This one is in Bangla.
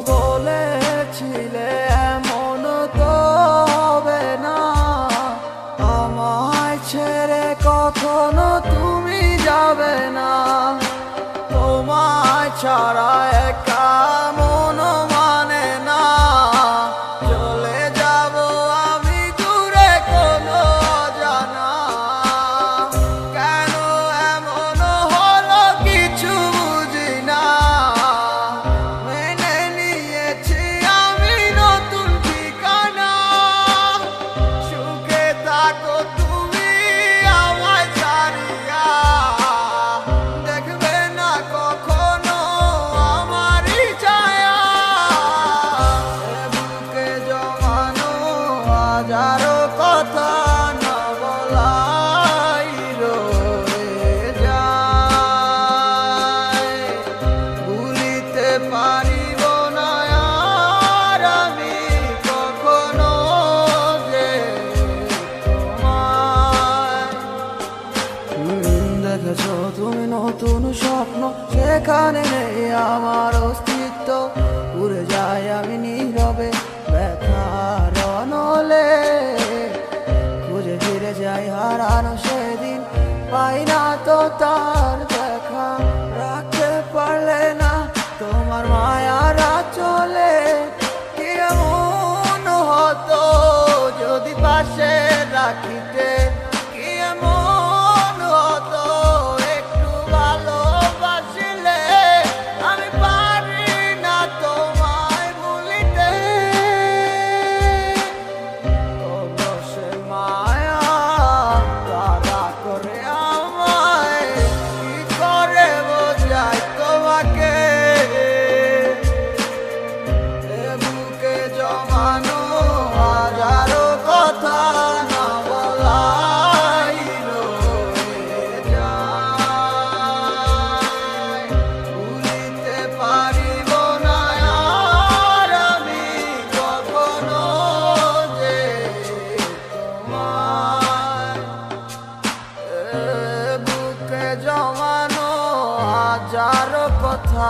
বলেছিলে এমন তো হবে না, আমায় ছেড়ে কখনো তুমি যাবে না। তোমায় ছাড়া একা মন মানে না, চলে যাব আমি দূরে কোনো অজানা। কেন এমন হলো কিছু বুঝি না, মেনে নিয়েছি আমি নতুন ঠিকানা। সুখে থাকো তুমি আমায় ছাড়িয়া, দেখবে না কখনো আমারই ছায়া। বুকে জমানো হাজারো কথা না বলাই রয়ে যায়, ভুলিতে পারিব না আর আমি কখনো যে তোমায়। দেখেছো তুমি নতুন স্বপ্ন, সেখানে নেই আমার অস্তিত্ব। উড়ে যাই আমি নীরবে ব্যথার অনলে, খুঁজে ফিরে যাই হারানো সেদিন, পাই না তো তার দেখা। রাখতে পারলে না তোমার মায়ারা চলে, কি এমন হতো যদি পাশে রাখিতে। কি এমন হতো একটু ভালোবাসিলে, আমি পারি না তোমায় ভুলিতে। অবশ্য মায়া তারা করে আমায়, কি করে বোঝাই তোমাকে। বুকে জমানো হাজারো কথা না বলাই রয়ে যায়, ভুলিতে পারিব না আর আমি কখনো যে তোমায়। বুকে জমানো হাজারো কথা